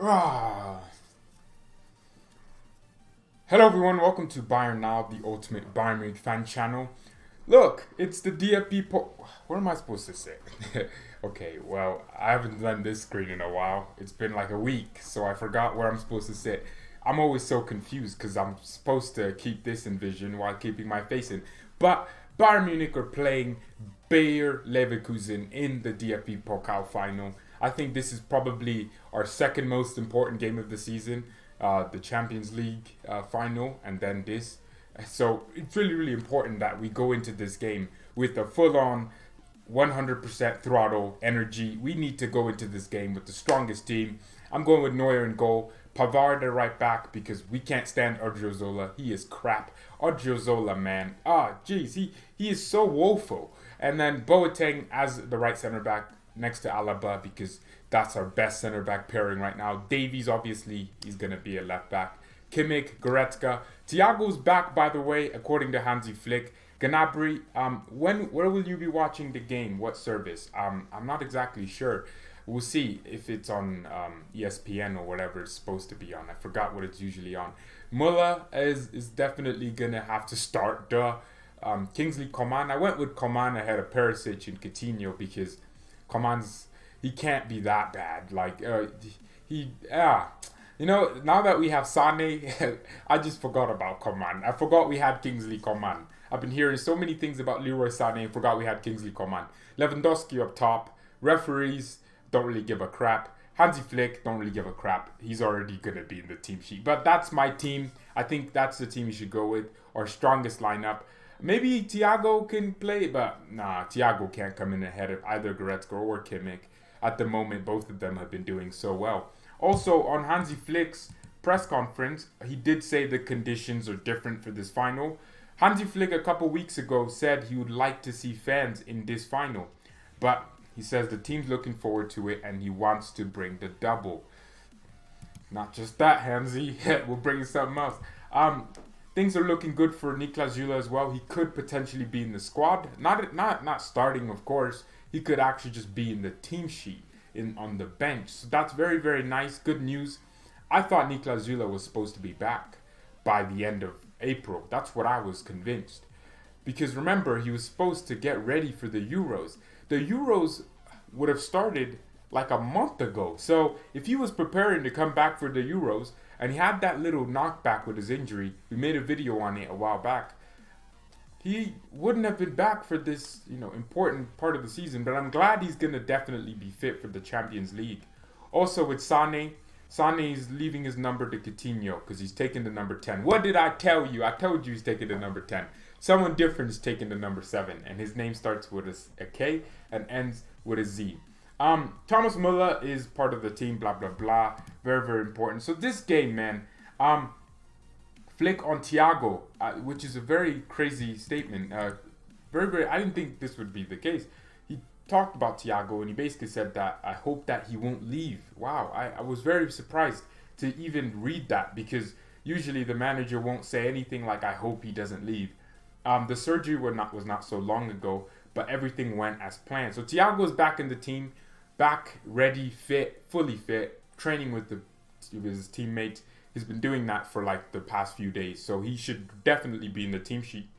Ah. Hello everyone, welcome to BayernNow, the ultimate Bayern Munich fan channel. Look, it's the DFB What am I supposed to say? Okay, well, I haven't done this screen in a while. It's been like a week, so I forgot where I'm supposed to sit. I'm always so confused because I'm supposed to keep this in vision while keeping my face in. But Bayern Munich are playing Bayern Leverkusen in the DFB Pokal final. I think this is probably our second most important game of the season. The Champions League final and then this. So it's really important that we go into this game with a full-on 100% throttle energy. We need to go into this game with the strongest team. I'm going with Neuer in goal, Pavard at right back because we can't stand Odriozola. He is crap. Odriozola, man. He is so woeful. And then Boateng as the right center back next to Alaba because that's our best center back pairing right now. Davies, obviously, he's going to be a left back. Kimmich, Goretzka. Thiago's back, by the way, according to Hansi Flick. Gnabry, where will you be watching the game? What service? I'm not exactly sure. We'll see if it's on ESPN or whatever it's supposed to be on. I forgot what it's usually on. Muller is definitely going to have to start. Kingsley Coman. I went with Coman ahead of Perisic and Coutinho because Coman's... he can't be that bad. Now that we have Sahni, I just forgot about Coman. I forgot we had Kingsley Coman. I've been hearing so many things about Leroy Sahni and forgot we had Kingsley Coman. Lewandowski up top. Referees don't really give a crap. Hansi Flick don't really give a crap. He's already going to be in the team sheet. But that's my team. I think that's the team you should go with. Our strongest lineup. Maybe Thiago can play, but Thiago can't come in ahead of either Goretzka or Kimmich. At the moment, both of them have been doing so well. Also, on Hansi Flick's press conference, he did say the conditions are different for this final. Hansi Flick a couple weeks ago said he would like to see fans in this final. But he says the team's looking forward to it and he wants to bring the double. Not just that, Hansi. We'll bring something else. Things are looking good for Niklas Süle as well. He could potentially be in the squad. Not starting, of course. He could actually just be in the team sheet on the bench. So that's very, very nice. Good news. I thought Niklas Süle was supposed to be back by the end of April. That's what I was convinced. Because remember, he was supposed to get ready for the Euros. The Euros would have started like a month ago. So if he was preparing to come back for the Euros and he had that little knockback with his injury, we made a video on it a while back, he wouldn't have been back for this, important part of the season. But I'm glad he's going to definitely be fit for the Champions League. Also with Sahni is leaving his number to Coutinho because he's taking the number 10. What did I tell you? I told you he's taking the number 10. Someone different is taking the number 7. And his name starts with a K and ends with a Z. Thomas Muller is part of the team, blah, blah, blah. Very, very important. So this game, man... Flick on Thiago, which is a very crazy statement. I didn't think this would be the case. He talked about Thiago and he basically said that I hope that he won't leave. Wow, I was very surprised to even read that because usually the manager won't say anything like I hope he doesn't leave. The surgery was not so long ago, but everything went as planned. So Thiago is back in the team, back ready, fit, fully fit, training with his teammates. He's been doing that for like the past few days. So he should definitely be in the team sheet.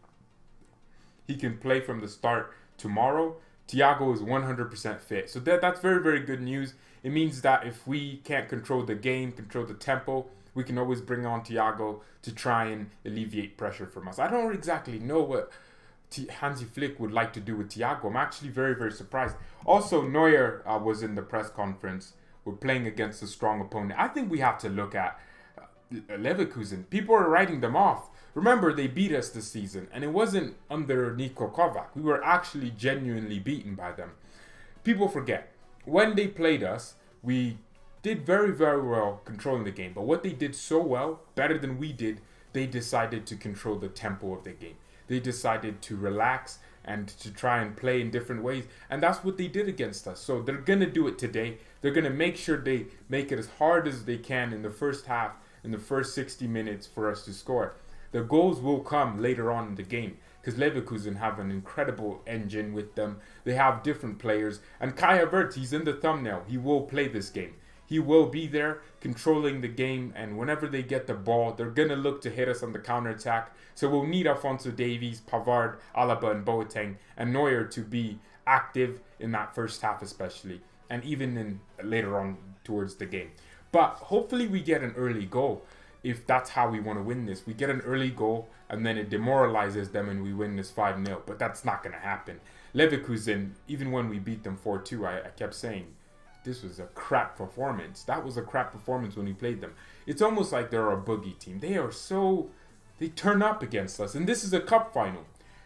He can play from the start tomorrow. Thiago is 100% fit. So that's very, very good news. It means that if we can't control the game, control the tempo, we can always bring on Thiago to try and alleviate pressure from us. I don't exactly know what Hansi Flick would like to do with Thiago. I'm actually very, very surprised. Also, Neuer was in the press conference. We're playing against a strong opponent. I think we have to look at Leverkusen. People are writing them off. Remember, they beat us this season, and it wasn't under Niko Kovac. We were actually genuinely beaten by them. People forget. When they played us, we did very, very well controlling the game. But what they did so well, better than we did, they decided to control the tempo of the game. They decided to relax and to try and play in different ways. And that's what they did against us. So they're going to do it today. They're going to make sure they make it as hard as they can in the first half, in the first 60 minutes for us to score. The goals will come later on in the game because Leverkusen have an incredible engine with them. They have different players. And Kai Havertz, he's in the thumbnail. He will play this game. He will be there controlling the game, and whenever they get the ball, they're going to look to hit us on the counter-attack. So we'll need Alphonso Davies, Pavard, Alaba, and Boateng, and Neuer to be active in that first half especially, and even in later on towards the game. But hopefully we get an early goal. If that's how we want to win this, we get an early goal and then it demoralizes them and we win this 5-0. But that's not going to happen. Leverkusen, even when we beat them 4-2, I kept saying, this was a crap performance. That was a crap performance when we played them. It's almost like they're a boogie team. They turn up against us. And this is a cup final.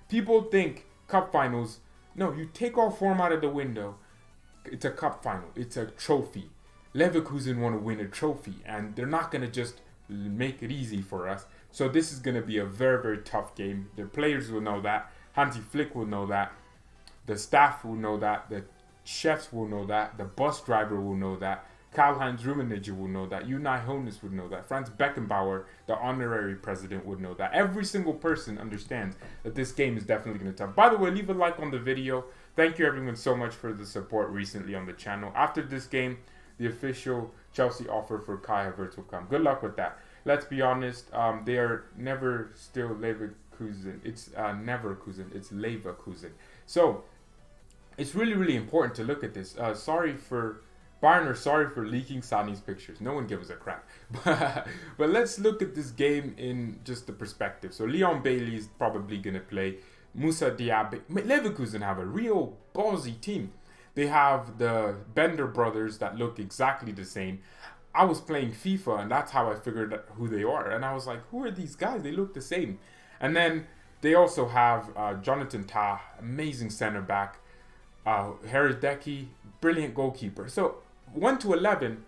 People think cup finals, no, you take all form out of the window. It's a cup final. It's a trophy. Leverkusen want to win a trophy, and they're not going to just make it easy for us. So this is going to be a very, very tough game. The players will know that. Hansi Flick will know that. The staff will know that. The chefs will know that. The bus driver will know that. Karl-Heinz Rummenigge will know that. Unai Hoeneß would know that. Franz Beckenbauer, the honorary president, would know that. Every single person understands that this game is definitely going to be tough. By the way, leave a like on the video. Thank you everyone so much for the support recently on the channel. After this game, the official Chelsea offer for Kai Havertz will come. Good luck with that. Let's be honest, they are never still Leverkusen. It's Neverkusen. It's Leverkusen. So, it's really, really important to look at this. Sorry for leaking Sahni's pictures. No one gives a crap. But let's look at this game in just the perspective. So Leon Bailey is probably going to play. Moussa Diaby. Leverkusen have a real ballsy team. They have the Bender brothers that look exactly the same. I was playing FIFA and that's how I figured out who they are. And I was like, who are these guys? They look the same. And then they also have Jonathan Tah, amazing center back. Hradecky, brilliant goalkeeper. So 1-11,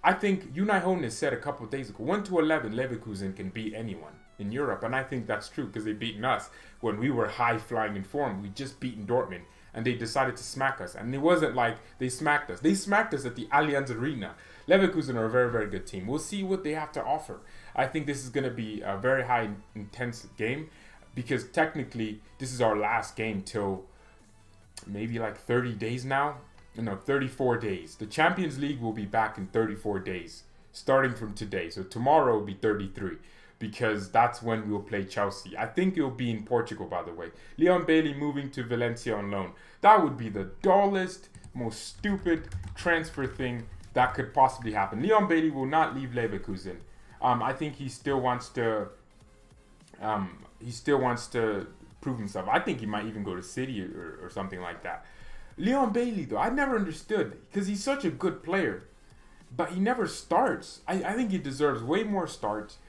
I think Unai Hoeneß said a couple of days ago, 1-11 Leverkusen can beat anyone in Europe. And I think that's true because they've beaten us when we were high-flying in form. We just beaten Dortmund and they decided to smack us. And it wasn't like they smacked us. They smacked us at the Allianz Arena. Leverkusen are a very, very good team. We'll see what they have to offer. I think this is going to be a very high, intense game because technically this is our last game till maybe like 30 days now. No, 34 days. The Champions League will be back in 34 days, starting from today. So tomorrow will be 33 because that's when we'll play Chelsea. I think it'll be in Portugal, by the way. Leon Bailey moving to Valencia on loan. That would be the dullest, most stupid transfer thing that could possibly happen. Leon Bailey will not leave Leverkusen. I think he still wants to prove himself. I think he might even go to City or something like that. Leon Bailey, though, I never understood because he's such a good player, but he never starts. I think he deserves way more starts.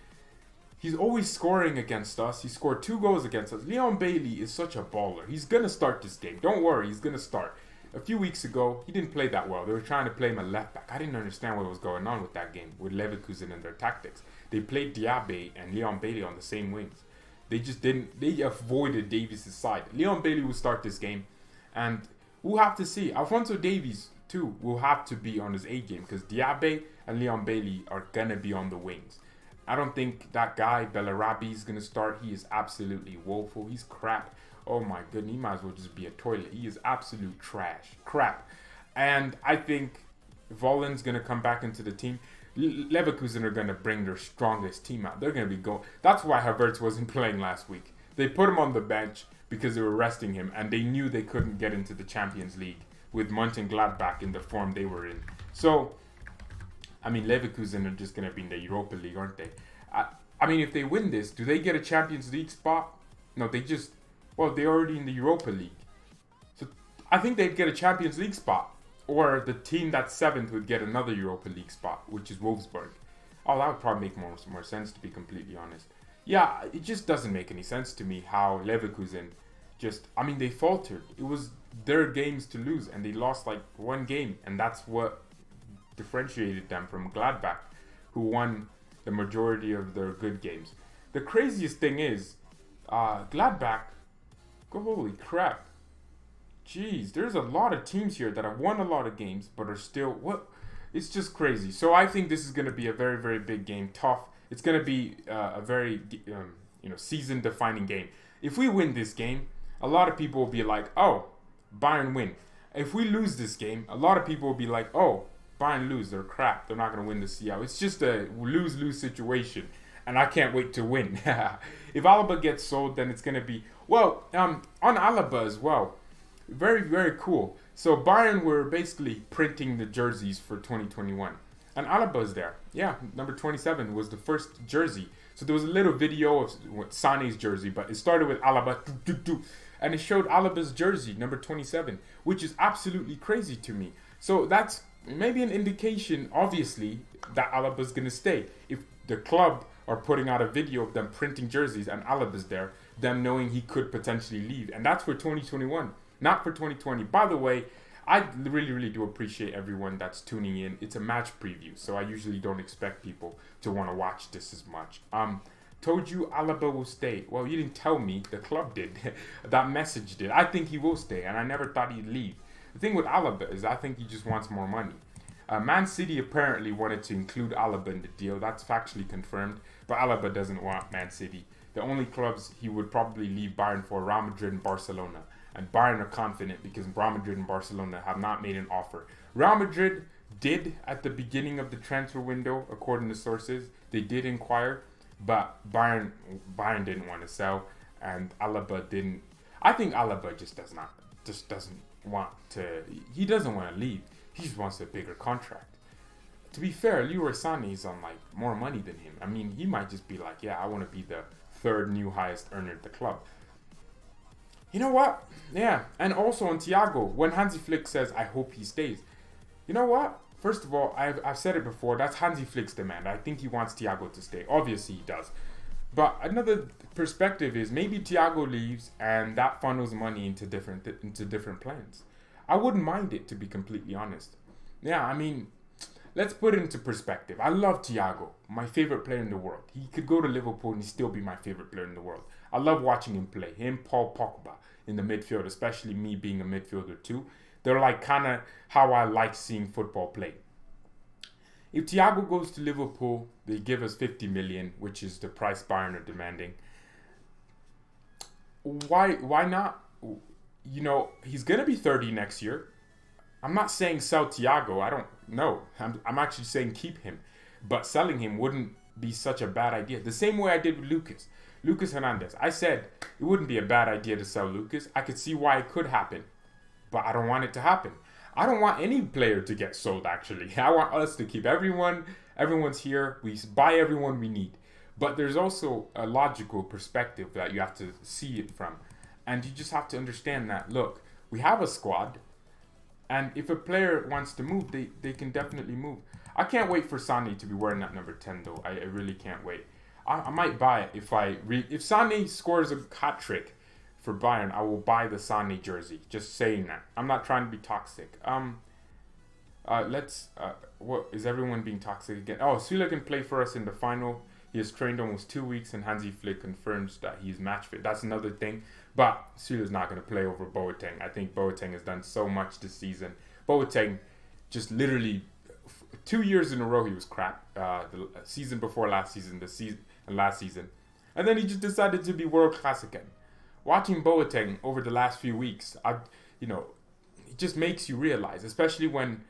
He's always scoring against us. He scored 2 goals against us. Leon Bailey is such a baller. He's going to start this game. Don't worry, he's going to start. A few weeks ago, he didn't play that well. They were trying to play him at left back. I didn't understand what was going on with that game, with Leverkusen and their tactics. They played Diaby and Leon Bailey on the same wings. They just didn't, they avoided Davies' side. Leon Bailey will start this game, and we'll have to see. Alphonso Davies, too, will have to be on his A game, because Diaby and Leon Bailey are going to be on the wings. I don't think that guy, Bellarabi, is going to start. He is absolutely woeful. He's crap. Oh my goodness, he might as well just be a toilet. He is absolute trash. Crap. And I think Vollen's going to come back into the team. Leverkusen are going to bring their strongest team out. They're going to be going. That's why Havertz wasn't playing last week. They put him on the bench because they were resting him, and they knew they couldn't get into the Champions League with Mönchengladbach in the form they were in. So, I mean, Leverkusen are just going to be in the Europa League, aren't they? I mean, if they win this, do they get a Champions League spot? No, they're already in the Europa League. So I think they'd get a Champions League spot. Or the team that's 7th would get another Europa League spot, which is Wolfsburg. Oh, that would probably make more sense, to be completely honest. Yeah, it just doesn't make any sense to me how Leverkusen they faltered. It was their games to lose, and they lost like 1 game. And that's what differentiated them from Gladbach, who won the majority of their good games. The craziest thing is, Gladbach, holy crap. Jeez, there's a lot of teams here that have won a lot of games, but are still, it's just crazy. So I think this is going to be a very, very big game, tough. It's going to be a very, season-defining game. If we win this game, a lot of people will be like, oh, Bayern win. If we lose this game, a lot of people will be like, oh, Bayern lose, they're crap. They're not going to win the CL. It's just a lose-lose situation, and I can't wait to win. If Alaba gets sold, then it's going to be on Alaba as well. Very, very cool. So Bayern were basically printing the jerseys for 2021. And Alaba's there. Yeah, number 27 was the first jersey. So there was a little video of Sahni's jersey, but it started with Alaba. And it showed Alaba's jersey, number 27, which is absolutely crazy to me. So that's maybe an indication, obviously, that Alaba's going to stay. If the club are putting out a video of them printing jerseys and Alaba's there, them knowing he could potentially leave. And that's for 2021, not for 2020. By the way, I really, really do appreciate everyone that's tuning in. It's a match preview, so I usually don't expect people to want to watch this as much. Told you Alaba will stay. Well, you didn't tell me. The club did. That message did. I think he will stay, and I never thought he'd leave. The thing with Alaba is I think he just wants more money. Man City apparently wanted to include Alaba in the deal. That's factually confirmed, but Alaba doesn't want Man City. The only clubs he would probably leave Bayern for, Real Madrid and Barcelona. And Bayern are confident because Real Madrid and Barcelona have not made an offer. Real Madrid did at the beginning of the transfer window, according to sources. They did inquire, but Bayern didn't want to sell, and Alaba didn't. I think Alaba just doesn't want to. He doesn't want to leave. He just wants a bigger contract. To be fair, Leroy Sahni is on like more money than him. I mean, he might just be like, yeah, I want to be the third new highest earner at the club. You know what? Yeah, and also on Thiago, when Hansi Flick says, I hope he stays. You know what? First of all, I've said it before, that's Hansi Flick's demand. I think he wants Thiago to stay. Obviously he does. But another perspective is maybe Thiago leaves and that funnels money into different plans. I wouldn't mind it, to be completely honest. Yeah, I mean, let's put it into perspective. I love Thiago, my favorite player in the world. He could go to Liverpool and still be my favorite player in the world. I love watching him play. Him, Paul Pogba in the midfield, especially me being a midfielder too. They're like kind of how I like seeing football play. If Thiago goes to Liverpool, they give us 50 million, which is the price Bayern are demanding. Why not? You know, he's going to be 30 next year. I'm not saying sell Thiago. I don't know. I'm actually saying keep him. But selling him wouldn't be such a bad idea. The same way I did with Lucas Hernandez. I said it wouldn't be a bad idea to sell Lucas. I could see why it could happen. But I don't want it to happen. I don't want any player to get sold, actually. I want us to keep everyone. Everyone's here. We buy everyone we need. But there's also a logical perspective that you have to see it from. And you just have to understand that, look, we have a squad. And if a player wants to move, they can definitely move. I can't wait for Sahni to be wearing that number 10, though. I really can't wait. I might buy it if Sahni scores a hat trick for Bayern, I will buy the Sahni jersey. Just saying that. I'm not trying to be toxic. What is everyone being toxic again? Oh, Süle can play for us in the final. He has trained almost 2 weeks, and Hansi Flick confirms that he's match fit. That's another thing. But Süle's not going to play over Boateng. I think Boateng has done so much this season. Boateng just literally 2 years in a row he was crap. The season before last season, last season, and then he just decided to be world class again. Watching Boateng over the last few weeks, it just makes you realize, especially when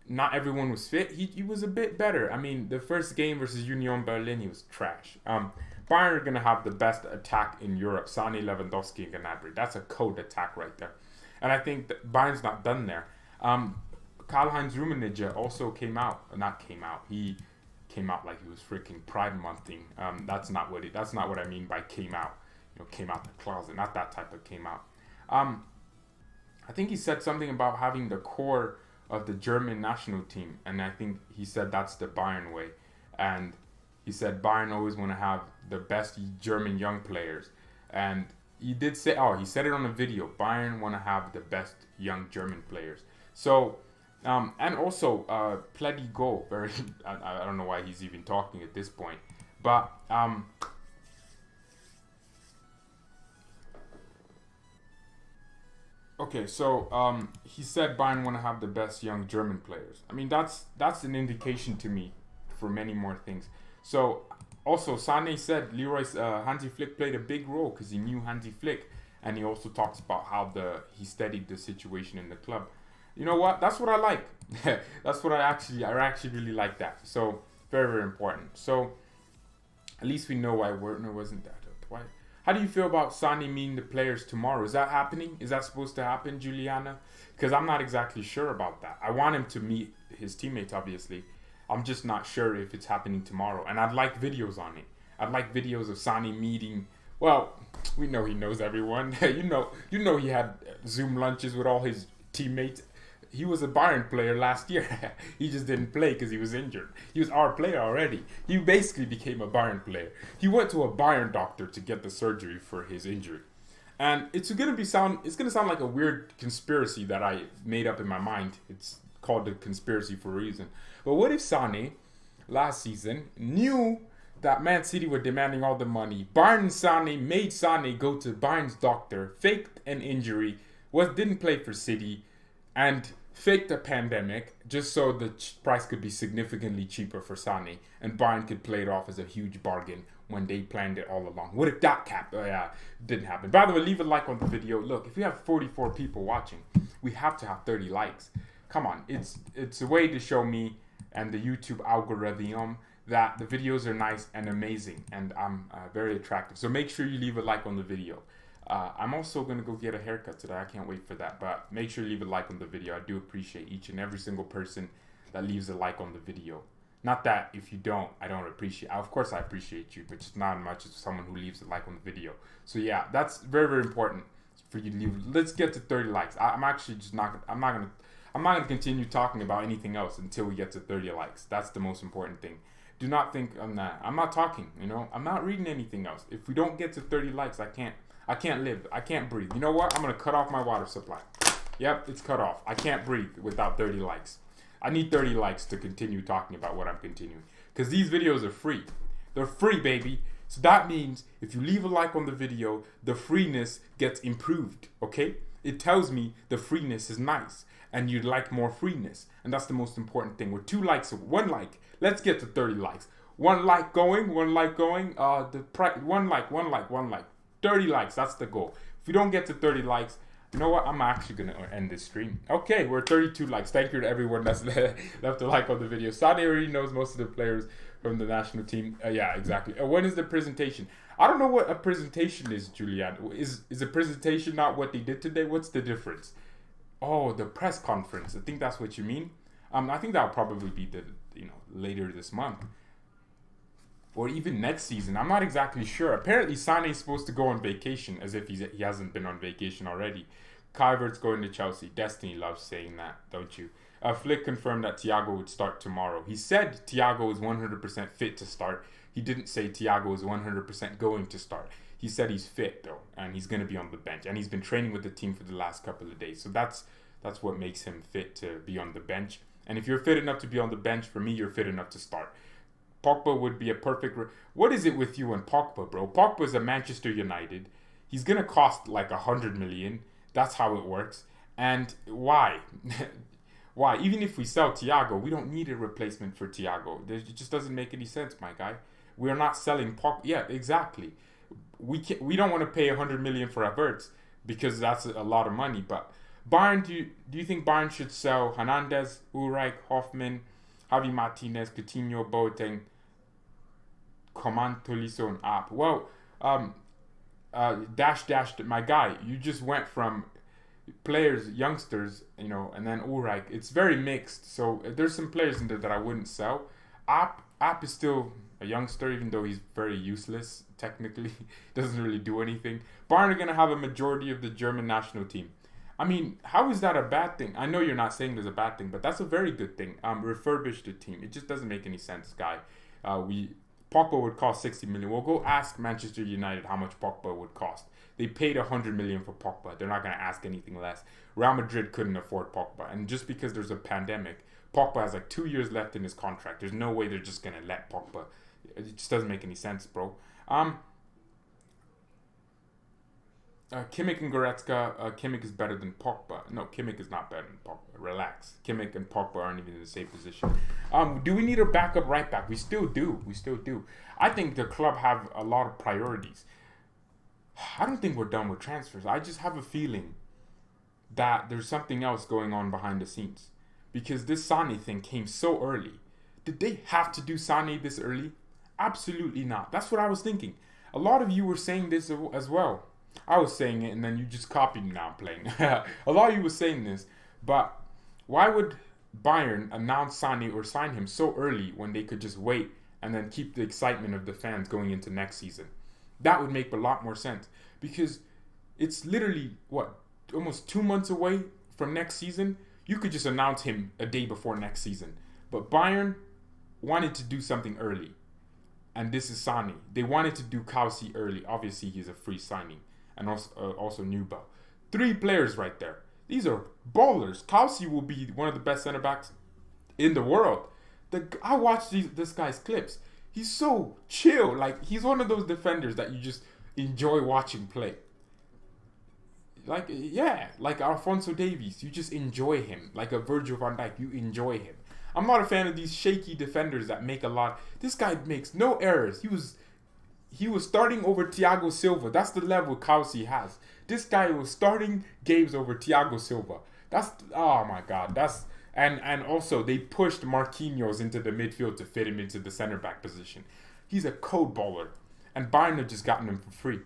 not everyone was fit, he was a bit better. I mean, the first game versus Union Berlin, he was trash. Bayern are going to have the best attack in Europe. Sahni, Lewandowski, and Gnabry. That's a code attack right there. And I think that Bayern's not done there. Karl-Heinz Rummenigge also He came out like he was freaking Pride Monthing. That's not what I mean by came out. Came out the closet. Not that type of came out. I think he said something about having the core of the German national team, and I think he said that's the Bayern way. And he said Bayern always want to have the best German young players. And he did say, he said it on a video, Bayern want to have the best young German players. So, and also, Pledigo, I don't know why he's even talking at this point. But, okay, so he said Bayern want to have the best young German players. I mean, that's an indication to me for many more things. So, also, Sahni said Hansi Flick played a big role because he knew Hansi Flick, and he also talks about how he studied the situation in the club. You know what? That's what I like. That's what I actually really like that. So very, very important. So at least we know why Werner wasn't that up. Why? How do you feel about Sahni meeting the players tomorrow? Is that happening? Is that supposed to happen, Juliana? Because I'm not exactly sure about that. I want him to meet his teammates, obviously. I'm just not sure if it's happening tomorrow. And I'd like videos on it. I'd like videos of Sahni meeting. Well, we know he knows everyone. you know he had Zoom lunches with all his teammates. He was a Bayern player last year. He just didn't play because he was injured. He was our player already. He basically became a Bayern player. He went to a Bayern doctor to get the surgery for his injury. And it's gonna sound like a weird conspiracy that I made up in my mind. It's called a conspiracy for a reason. But what if Sahni last season knew that Man City were demanding all the money? Bayern Sahni made Sahni go to Bayern's doctor, faked an injury, didn't play for City, and faked a pandemic just so the price could be significantly cheaper for Sahni, and Bayern could play it off as a huge bargain when they planned it all along. What if that didn't happen? By the way, leave a like on the video. Look, if we have 44 people watching, we have to have 30 likes. Come on, it's a way to show me and the YouTube algorithm that the videos are nice and amazing, and I'm very attractive. So make sure you leave a like on the video. I'm also going to go get a haircut today. I can't wait for that. But make sure you leave a like on the video. I do appreciate each and every single person that leaves a like on the video. Not that if you don't, I don't appreciate. Of course I appreciate you, but just not as much as someone who leaves a like on the video. So yeah, that's very, very important for you to leave. Let's get to 30 likes. I'm actually just not. I'm not gonna continue talking about anything else until we get to 30 likes. That's the most important thing. Do not think I'm not talking. I'm not reading anything else. If we don't get to 30 likes, I can't live. I can't breathe. You know what? I'm going to cut off my water supply. Yep, it's cut off. I can't breathe without 30 likes. I need 30 likes to continue talking about what I'm continuing. Because these videos are free. They're free, baby. So that means if you leave a like on the video, the freeness gets improved, okay? It tells me the freeness is nice and you'd like more freeness. And that's the most important thing. With 2 likes, 1 like, let's get to 30 likes. 1 like going, 1 like going. 1 like. 30 likes, that's the goal. If we don't get to 30 likes, you know what? I'm actually going to end this stream. Okay, we're 32 likes. Thank you to everyone that's left a like on the video. Sahni already knows most of the players from the national team. Yeah, exactly. When is the presentation? I don't know what a presentation is, Julian. Is a presentation not what they did today? What's the difference? Oh, the press conference. I think that's what you mean. I think that'll probably be later this month. Or even next season. I'm not exactly sure. Apparently, Sahni is supposed to go on vacation, as if he hasn't been on vacation already. Kluivert's going to Chelsea. Destiny loves saying that, don't you? Flick confirmed that Thiago would start tomorrow. He said Thiago is 100% fit to start. He didn't say Thiago is 100% going to start. He said he's fit, though, and he's going to be on the bench. And he's been training with the team for the last couple of days. So that's what makes him fit to be on the bench. And if you're fit enough to be on the bench, for me, you're fit enough to start. Pogba would be a perfect... What is it with you and Pogba, bro? Pogba's a Manchester United. He's going to cost like 100 million. That's how it works. And why? Why? Even if we sell Thiago, we don't need a replacement for Thiago. It just doesn't make any sense, my guy. We're not selling Pogba. Yeah, exactly. We don't want to pay 100 million for Havertz because that's a lot of money. But Bayern, do you think Bayern should sell Hernandez, Ulreich, Hoffman, Javi Martinez, Coutinho, Boateng, Coman, Tolisso, and App? Well, my guy, you just went from players, youngsters, and then Ulreich. It's very mixed. So there's some players in there that I wouldn't sell. App is still a youngster, even though he's very useless technically. Doesn't really do anything. Bayern are going to have a majority of the German national team. I mean, how is that a bad thing? I know you're not saying there's a bad thing, but that's a very good thing. Refurbish the team. It just doesn't make any sense, guy. Pogba would cost 60 million. We'll go ask Manchester United how much Pogba would cost. They paid 100 million for Pogba. They're not going to ask anything less. Real Madrid couldn't afford Pogba. And just because there's a pandemic, Pogba has like 2 years left in his contract. There's no way they're just going to let Pogba. It just doesn't make any sense, bro. Kimmich and Goretzka. Kimmich is better than Pogba. No, Kimmich is not better than Pogba. Relax. Kimmich and Pogba aren't even in the same position. Do we need a backup right back? We still do. I think the club have a lot of priorities. I don't think we're done with transfers. I just have a feeling that there's something else going on behind the scenes. Because this Sahni thing came so early. Did they have to do Sahni this early? Absolutely not. That's what I was thinking. A lot of you were saying this as well. I was saying it and then you just copied me. Now I'm playing. A lot of you were saying this. But why would Bayern announce Sahni or sign him so early when they could just wait and then keep the excitement of the fans going into next season? That would make a lot more sense. Because it's literally, almost 2 months away from next season. You could just announce him a day before next season. But Bayern wanted to do something early. And this is Sahni. They wanted to do Kausi early. Obviously, he's a free signing. And also Nuba. 3 players right there. These are ballers. Kausi will be one of the best center backs in the world. I watched this guy's clips. He's so chill. Like, he's one of those defenders that you just enjoy watching play. Like Alphonso Davies. You just enjoy him. Like a Virgil van Dijk. You enjoy him. I'm not a fan of these shaky defenders that make a lot. This guy makes no errors. He was starting over Thiago Silva. That's the level Kausi has. This guy was starting games over Thiago Silva. Oh my God. And also they pushed Marquinhos into the midfield to fit him into the center back position. He's a code baller. And Bayern have just gotten him for free.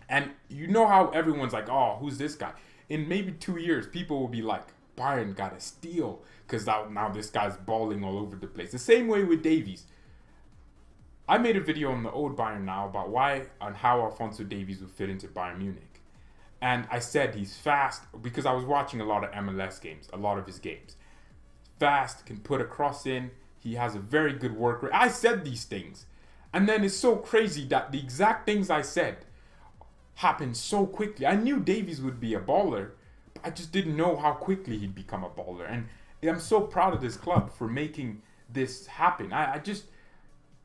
And you know how everyone's like, oh, who's this guy? In maybe 2 years, people will be like, Bayern got a steal. Because now this guy's balling all over the place. The same way with Davies. I made a video on the old BayernNow about why and how Alphonso Davies would fit into Bayern Munich. And I said he's fast because I was watching a lot of MLS games, a lot of his games. Fast, can put a cross in. He has a very good work rate. I said these things. And then it's so crazy that the exact things I said happened so quickly. I knew Davies would be a baller, but I just didn't know how quickly he'd become a baller. And I'm so proud of this club for making this happen. I just,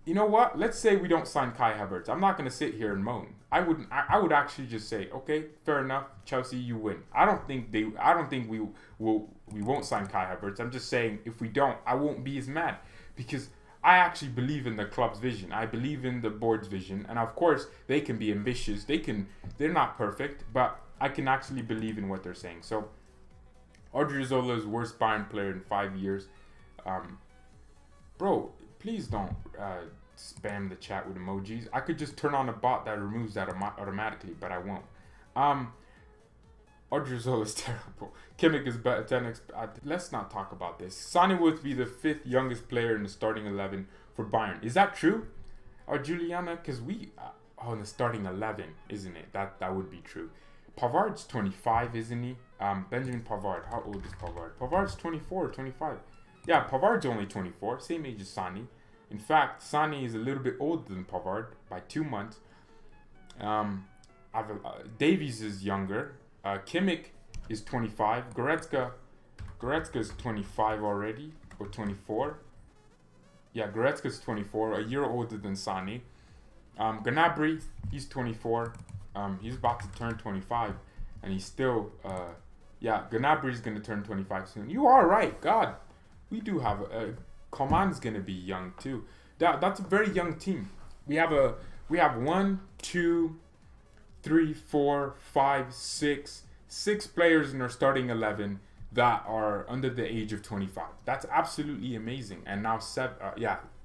you know what? Let's say we don't sign Kai Havertz. I'm not going to sit here and moan. I would actually just say, okay, fair enough, Chelsea, you win. I don't think we won't sign Kai Havertz. I'm just saying if we don't, I won't be as mad because I actually believe in the club's vision. I believe in the board's vision, and of course they can be ambitious. They're not perfect, but I can actually believe in what they're saying. So Odriozola is worst Bayern player in 5 years. Bro, please don't spam the chat with emojis. I could just turn on a bot that removes that automatically, but I won't. Odriozola is terrible. Kimmich is better. Let's not talk about this. Sahni would be the 5th youngest player in the starting 11 for Bayern. Is that true? Or Juliana? Because in the starting 11, isn't it? That would be true. Pavard's 25, isn't he? Benjamin Pavard. How old is Pavard? Pavard's 24 or 25. Yeah, Pavard's only 24. Same age as Sahni. In fact, Sahni is a little bit older than Pavard by 2 months. Davies is younger. Kimmich is 25. Goretzka is 25 already. Or 24. Yeah, Goretzka's 24. A year older than Sahni. Gnabry, he's 24. He's about to turn 25, and he's still, Gnabry's going to turn 25 soon. You are right, God. We do have, Coman's going to be young too. That's a very young team. We have 1, 2, 3, 4, 5, 6 players in our starting 11 that are under the age of 25. That's absolutely amazing. And now, it's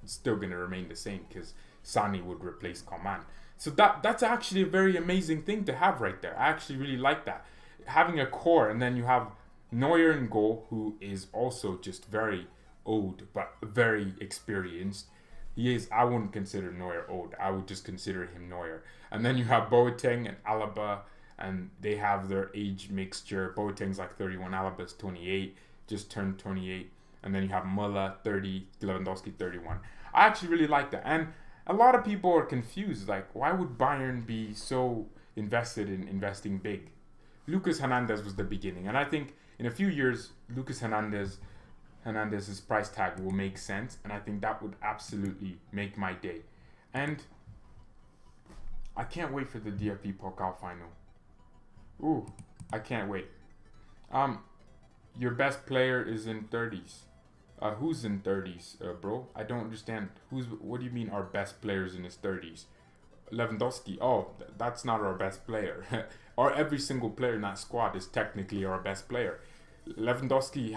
still going to remain the same because Sahni would replace Coman. So that's actually a very amazing thing to have right there. I actually really like that. Having a core, and then you have Neuer in goal, who is also just very old, but very experienced. I wouldn't consider Neuer old. I would just consider him Neuer. And then you have Boateng and Alaba, and they have their age mixture. Boateng's like 31, Alaba's 28, just turned 28. And then you have Müller, 30, Lewandowski, 31. I actually really like that. And a lot of people are confused, like, why would Bayern be so invested in investing big? Lucas Hernandez was the beginning, and I think in a few years, Lucas Hernandez's price tag will make sense, and I think that would absolutely make my day. And I can't wait for the DFB Pokal final. Ooh, I can't wait. Your best player is in 30s. Who's in 30s, bro? I don't understand. What do you mean our best players in his 30s? Lewandowski, that's not our best player. Or every single player in that squad is technically our best player. Lewandowski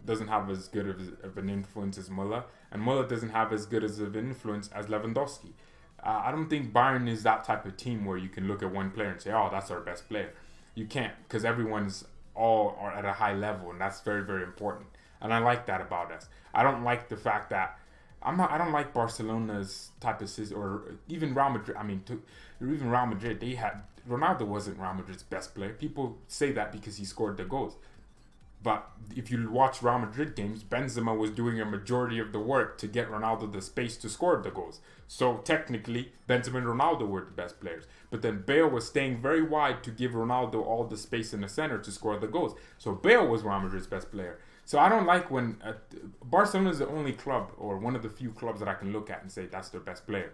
doesn't have as good of an influence as Muller, and Muller doesn't have as good of an influence as Lewandowski. I don't think Bayern is that type of team where you can look at one player and say, oh, that's our best player. You can't, because everyone's all are at a high level, and that's very, very important. And I like that about us. I don't like the fact that I don't like Barcelona's type of system, or even Real Madrid. Even Real Madrid, Ronaldo wasn't Real Madrid's best player. People say that because he scored the goals. But if you watch Real Madrid games, Benzema was doing a majority of the work to get Ronaldo the space to score the goals. So technically, Benzema and Ronaldo were the best players. But then Bale was staying very wide to give Ronaldo all the space in the center to score the goals. So Bale was Real Madrid's best player. So I don't like when Barcelona is the only club, or one of the few clubs that I can look at and say that's their best player,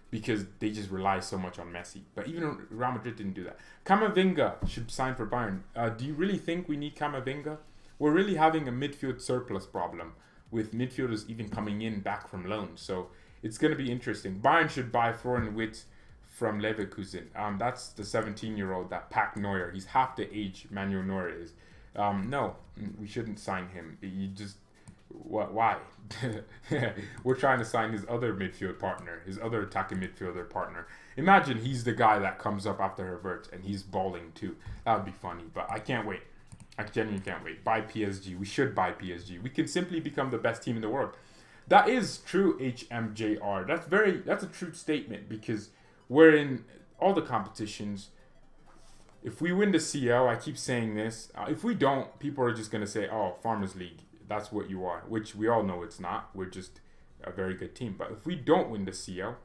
because they just rely so much on Messi. But even Real Madrid didn't do that. Camavinga should sign for Bayern. Do you really think we need Camavinga? We're really having a midfield surplus problem, with midfielders even coming in back from loan. So it's going to be interesting. Bayern should buy Florian Wirtz from Leverkusen. That's the 17-year-old that packed Neuer. He's half the age Manuel Neuer is. No, we shouldn't sign him. You just... Why? We're trying to sign his other midfield partner, his other attacking midfielder partner. Imagine he's the guy that comes up after Havertz and he's balling too. That would be funny, but I can't wait. I genuinely can't wait. Buy PSG. We should buy PSG. We can simply become the best team in the world. That is true, HMJR. That's a true statement, because we're in all the competitions. If we win the CL, I keep saying this. If we don't, people are just going to say, oh, Farmers League, that's what you are, which we all know it's not. We're just a very good team. But if we don't win the CL,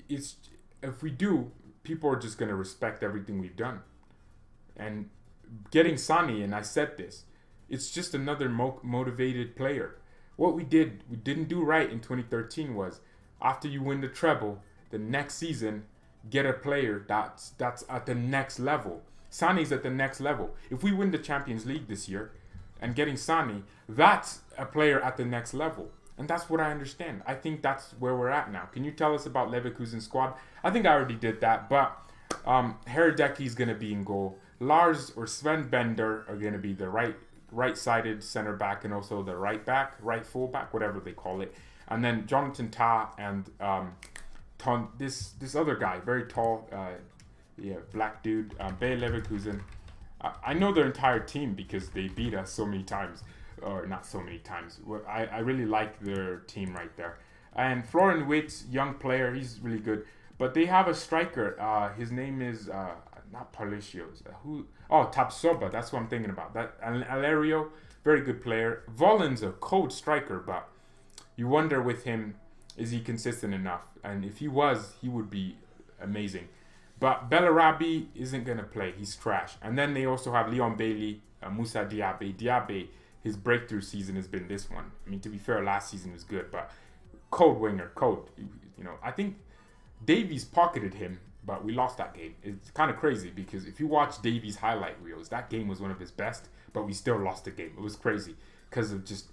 if we do, people are just going to respect everything we've done. And getting Sahni, and I said this, it's just another motivated player. What we didn't do right in 2013 was, after you win the treble, the next season, get a player that's at the next level. Sahni's at the next level. If we win the Champions League this year, and getting Sahni, that's a player at the next level. And that's what I understand. I think that's where we're at now. Can you tell us about Leverkusen squad? I think I already did that, but Herdecki is going to be in goal. Lars or Sven Bender are going to be the right-sided center back, and also the right back, right full back, whatever they call it. And then Jonathan Tah and this other guy, very tall, black dude, Bayer Leverkusen. I know their entire team because they beat us so many times, or not so many times. I really like their team right there. And Florian Wirtz, young player, he's really good. But they have a striker. His name is not Palacios. Tapsoba. That's what I'm thinking about. That Alario, very good player. Vollen's a cold striker, but you wonder with him, is he consistent enough? And if he was, he would be amazing. But Bellarabi isn't going to play. He's trash. And then they also have Leon Bailey, Moussa Diaby. Diaby, his breakthrough season has been this one. I mean, to be fair, last season was good, but cold winger, cold. I think Davies pocketed him, but we lost that game. It's kind of crazy, because if you watch Davies' highlight reels, that game was one of his best, but we still lost the game. It was crazy because of just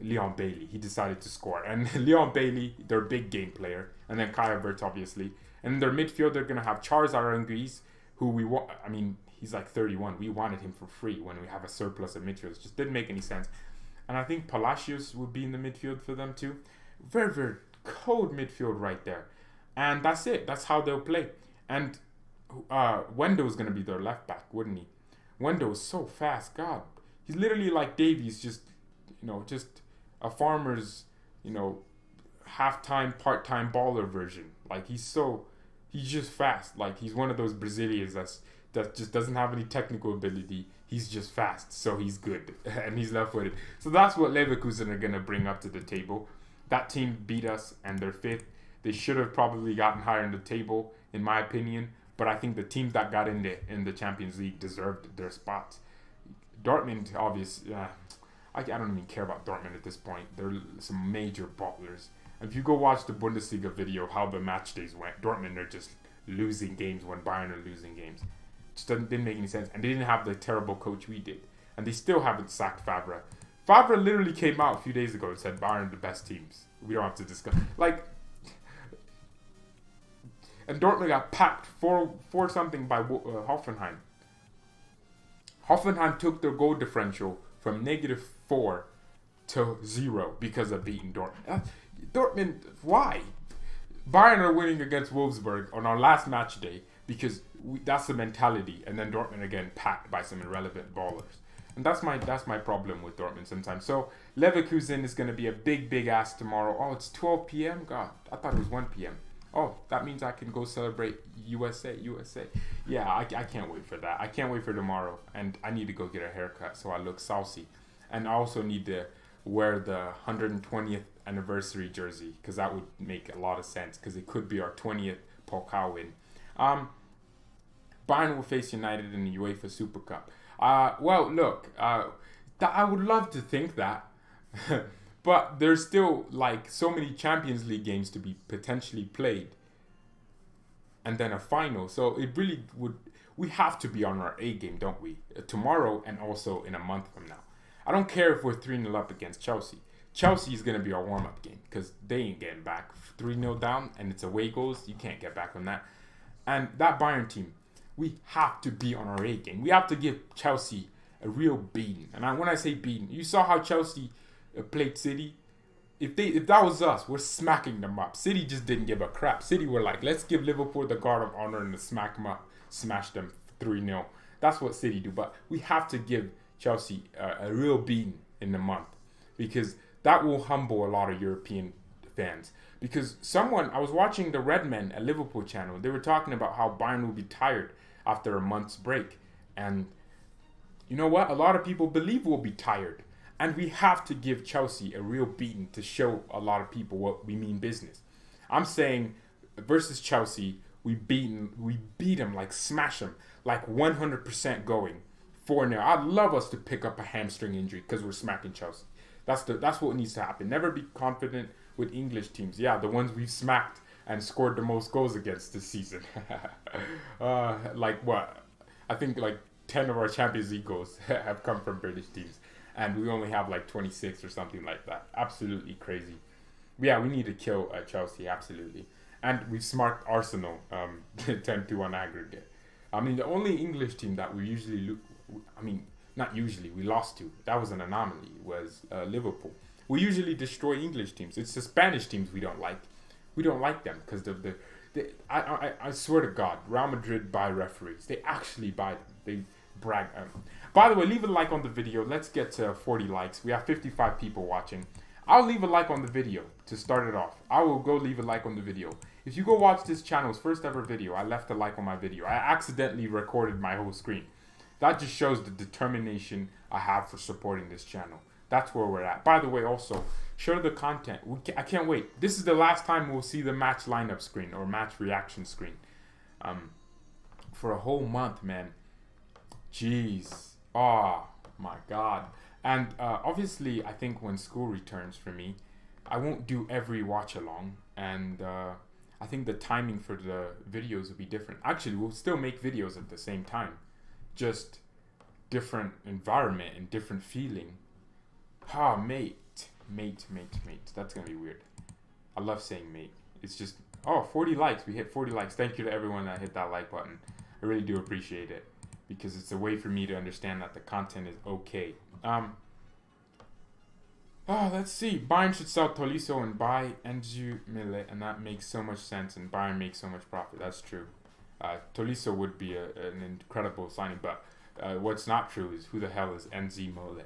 Leon Bailey. He decided to score. And Leon Bailey, their big game player, and then Kai Havertz, obviously. And in their midfield, they're going to have Charles Aranguiz, who we want. I mean, he's like 31. We wanted him for free when we have a surplus of midfielders. Just didn't make any sense. And I think Palacios would be in the midfield for them too. Very, very cold midfield right there. And that's it. That's how they'll play. And Wendo's going to be their left back, wouldn't he? Wendo is so fast. God. He's literally like Davies, just a farmer's, half-time, part-time baller version. Like, he's just fast. Like, he's one of those Brazilians that just doesn't have any technical ability. He's just fast, so he's good. And he's left-footed. So that's what Leverkusen are going to bring up to the table. That team beat us, and they're fifth. They should have probably gotten higher in the table, in my opinion. But I think the teams that got in the Champions League deserved their spots. Dortmund, obviously, I don't even care about Dortmund at this point. They're some major bottlers. If you go watch the Bundesliga video, how the match days went, Dortmund are just losing games when Bayern are losing games. Just didn't make any sense. And they didn't have the terrible coach we did. And they still haven't sacked Favre. Favre literally came out a few days ago and said Bayern are the best teams. We don't have to discuss. Like, And Dortmund got packed 4 something by Hoffenheim. Hoffenheim took their goal differential from -4 to 0 because of beating Dortmund. Dortmund, why? Bayern are winning against Wolfsburg on our last match day because that's the mentality. And then Dortmund again packed by some irrelevant ballers. And that's my problem with Dortmund sometimes. So Leverkusen is going to be a big ass tomorrow. Oh, it's 12 p.m.? God, I thought it was 1 p.m. Oh, that means I can go celebrate USA. Yeah, I can't wait for that. I can't wait for tomorrow. And I need to go get a haircut so I look saucy. And I also need to wear the 120th anniversary jersey because that would make a lot of sense because it could be our 20th Pokal win. Bayern will face United in the UEFA Super Cup. Well, look, I would love to think that, but there's still like so many Champions League games to be potentially played, and then a final. So it really we have to be on our A game, don't we? Tomorrow and also in a month from now. I don't care if we're 3-0 up against Chelsea. Chelsea is going to be our warm-up game because they ain't getting back. 3-0 down and it's away goals. You can't get back on that. And that Bayern team, we have to be on our A game. We have to give Chelsea a real beating. And when I say beating, you saw how Chelsea played City. If that was us, we're smacking them up. City just didn't give a crap. City were like, let's give Liverpool the guard of honor and smack them up, smash them 3-0. That's what City do. But we have to give Chelsea a real beating in the month because that will humble a lot of European fans. Because I was watching the Red Men at Liverpool channel. They were talking about how Bayern will be tired after a month's break. And you know what? A lot of people believe we'll be tired. And we have to give Chelsea a real beating to show a lot of people what we mean business. I'm saying versus Chelsea, we beat them, like smash them, like 100% going 4-0. I'd love us to pick up a hamstring injury because we're smacking Chelsea. That's what needs to happen. Never be confident with English teams. Yeah, the ones we've smacked and scored the most goals against this season. Like what? I think like 10 of our Champions League goals have come from British teams. And we only have like 26 or something like that. Absolutely crazy. Yeah, we need to kill Chelsea, absolutely. And we've smarted Arsenal 10-2 on aggregate. I mean, the only English team that we usually not usually, we lost to, that was an anomaly, was Liverpool. We usually destroy English teams. It's the Spanish teams we don't like. We don't like them because I swear to God, Real Madrid buy referees. They actually buy them. They brag. By the way, leave a like on the video. Let's get to 40 likes. We have 55 people watching. I'll leave a like on the video to start it off. I will go leave a like on the video. If you go watch this channel's first ever video, I left a like on my video. I accidentally recorded my whole screen. That just shows the determination I have for supporting this channel. That's where we're at. By the way, also, share the content. I can't wait. This is the last time we'll see the match lineup screen or match reaction screen. For a whole month, man. Jeez. Oh, my God. And obviously, I think when school returns for me, I won't do every watch along. And I think the timing for the videos will be different. Actually, we'll still make videos at the same time. Just different environment and different feeling. Mate. That's gonna be weird. I love saying mate. It's just 40 likes. We hit 40 likes. Thank you to everyone that hit that like button. I really do appreciate it because it's a way for me to understand that the content is okay. Let's see. Bayern should sell Tolisso and buy Enzu Mille, and that makes so much sense. And Bayern makes so much profit. That's true. Tolisso would be an incredible signing, but what's not true is who the hell is Enzo Mole?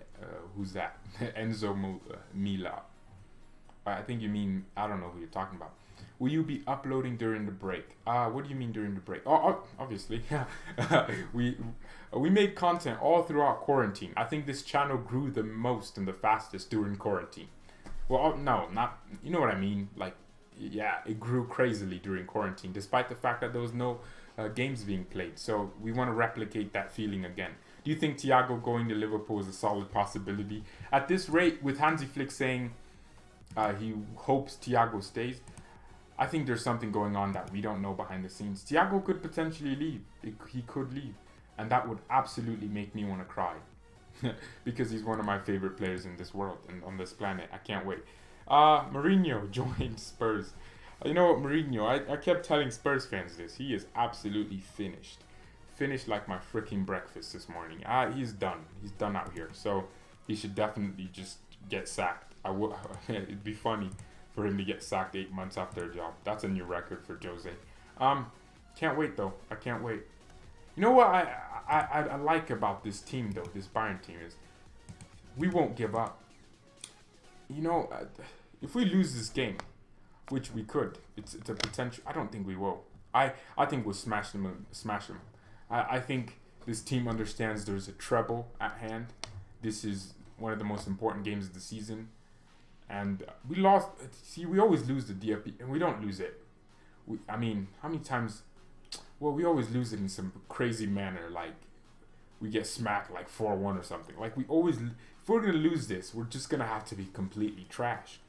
Who's that? Enzo Mila. I think you mean, I don't know who you're talking about. Will you be uploading during the break? What do you mean during the break? Obviously. We made content all throughout quarantine. I think this channel grew the most and the fastest during quarantine. Well, no, not, you know what I mean? Like, yeah, it grew crazily during quarantine, despite the fact that there was no games being played. So we want to replicate that feeling again. Do you think Thiago going to Liverpool is a solid possibility? At this rate, with Hansi Flick saying he hopes Thiago stays, I think there's something going on that we don't know behind the scenes. Thiago could potentially leave. He could leave. And that would absolutely make me want to cry. Because he's one of my favorite players in this world and on this planet. I can't wait. Mourinho joined Spurs. You know what, Mourinho? I kept telling Spurs fans this. He is absolutely finished. Finished like my freaking breakfast this morning. He's done. He's done out here. So he should definitely just get sacked. It'd be funny for him to get sacked 8 months after a job. That's a new record for Jose. Can't wait though. I can't wait. You know what I like about this team though, this Bayern team, is we won't give up. You know, if we lose this game, which we could, it's a potential. I don't think we will. I think we'll smash them. I think this team understands there's a treble at hand. This is one of the most important games of the season. And we lost. See, we always lose the DFB, and we don't lose it. I mean, how many times? Well, we always lose it in some crazy manner. Like, we get smacked like 4-1 or something. Like, we always, if we're going to lose this, we're just going to have to be completely trash.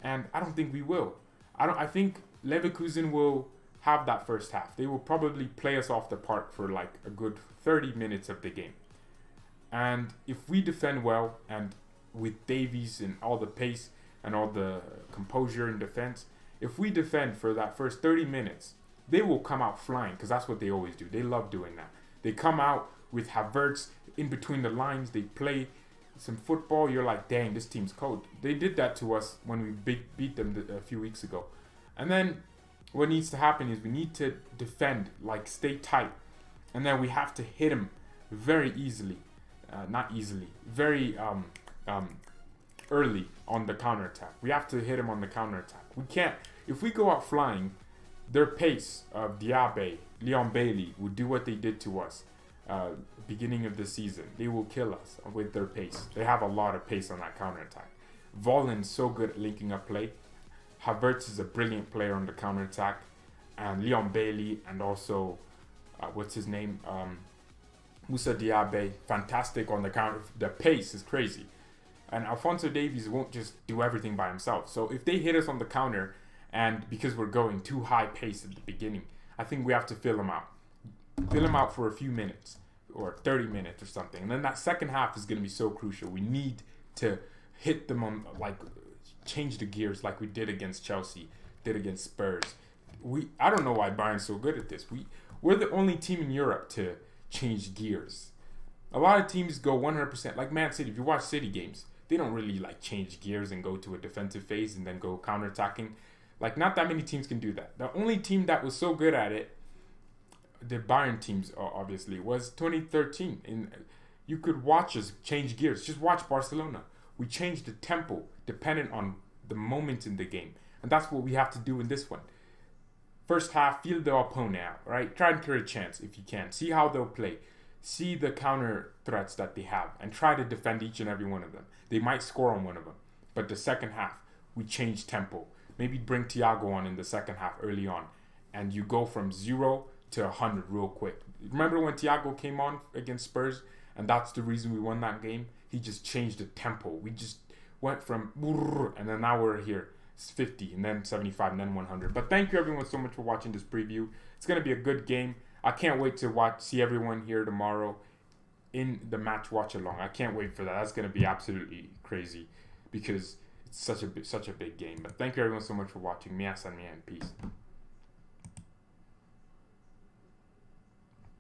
And I don't think we will. I think Leverkusen will have that first half. They will probably play us off the park for like a good 30 minutes of the game. And if we defend well, and with Davies and all the pace and all the composure in defense, if we defend for that first 30 minutes, they will come out flying, because that's what they always do. They love doing that. They come out with Havertz in between the lines. They play some football. You're like, dang, this team's cold. They did that to us when we beat them a few weeks ago. And then what needs to happen is we need to defend, like stay tight. And then we have to hit them very easily. Very early on the counterattack. We have to hit them on the counterattack. We can't, if we go out flying, their pace of Diaby, Leon Bailey will do what they did to us beginning of the season. They will kill us with their pace. They have a lot of pace on that counterattack. Vollen's so good at linking up play. Havertz is a brilliant player on the counterattack. And Leon Bailey and also, what's his name? Moussa Diaby, fantastic on the counter. The pace is crazy. And Alphonso Davies won't just do everything by himself. So if they hit us on the counter, and because we're going too high pace at the beginning, I think we have to fill them out. Fill them out for a few minutes or 30 minutes or something. And then that second half is going to be so crucial. We need to hit them on, like, change the gears like we did against Chelsea, did against Spurs. I don't know why Bayern's so good at this. We're the only team in Europe to change gears. A lot of teams go 100%. Like Man City, if you watch City games, they don't really like change gears and go to a defensive phase and then go counterattacking. Like, not that many teams can do that. The only team that was so good at it, the Bayern teams obviously, was 2013. You could watch us change gears. Just watch Barcelona. We changed the tempo dependent on the moment in the game. And that's what we have to do in this one. First half, feel the opponent out, right? Try and create a chance if you can. See how they'll play. See the counter threats that they have and try to defend each and every one of them. They might score on one of them. But the second half, we change tempo. Maybe bring Thiago on in the second half early on. And you go from 0 to 100 real quick. Remember when Thiago came on against Spurs? And that's the reason we won that game? He just changed the tempo. We just went from and then now we're here. It's 50 and then 75 and then 100. But thank you everyone so much for watching this preview. It's going to be a good game. I can't wait to see everyone here tomorrow in the match watch along. I can't wait for that. That's going to be absolutely crazy because it's such a big game. But thank you everyone so much for watching. Mia san mia and peace.